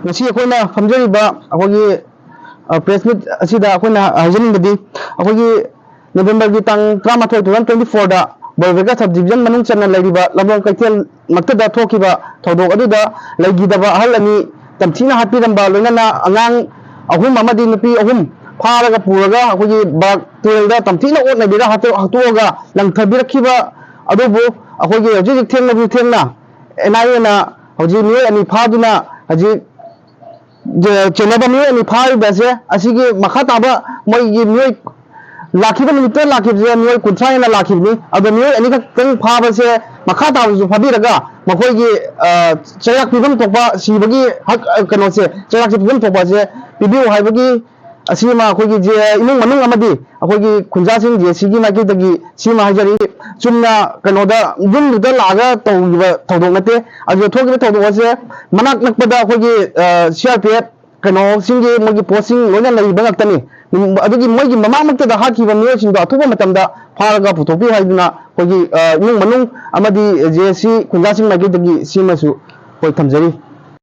ngasi akoina famjariba akogi press meet asida akoina hajaningbadi akogi November gi tang 13 2024 da Borvega sub division manung chana lariba lamong kaitel maktada thokiba thodok aduda laigidaba ahal ani tamthina hapiramba loinana angang ahum amadi nupi ahum pharaga puraga akogi bak turelda tamthina otna bira hatuoga langthabirakhiba adubu akogi hojik thengna NIA hoji mioi ani phaduna haji chenaba mioi ani phaiba se asigi makha taba moigi mioi लाखिबन मिटर लाखिबजे मियोय कुंथ्रायना लाखिबनी अब मियोय अनि कं फाबसे मखा ताबजु फबिरगा मखोयगी चयाक पिबम तोपा सिबगी हक कनोसे चयाक पिबम तोपा से पिबिउ हाइबगी असीमा अखोयगी जे इमुंग मनुंग अमदी अखोयगी खुंजासिंग जे सिगी माइकिदगी सीमा हाजरी चुमना कनोदा जुमदुदा लागा तौगिबा थौदों नते अजो थोगिबा थौदों से मनाक नकपदा अखोयगी CRPF कनो सिंगे मोगी पोस्टिंग लोना लइबा ngakतनी अदुगी मोगी ममामक्तदा हाकिबा मियोसिंदो अथुबा मतमदा फारगा पुथोपि हाइदुना कोगी इमुंग मनुंग अमदी जेसी खुंजासिंग माइकिदगी सीमासु कोई थमजरी।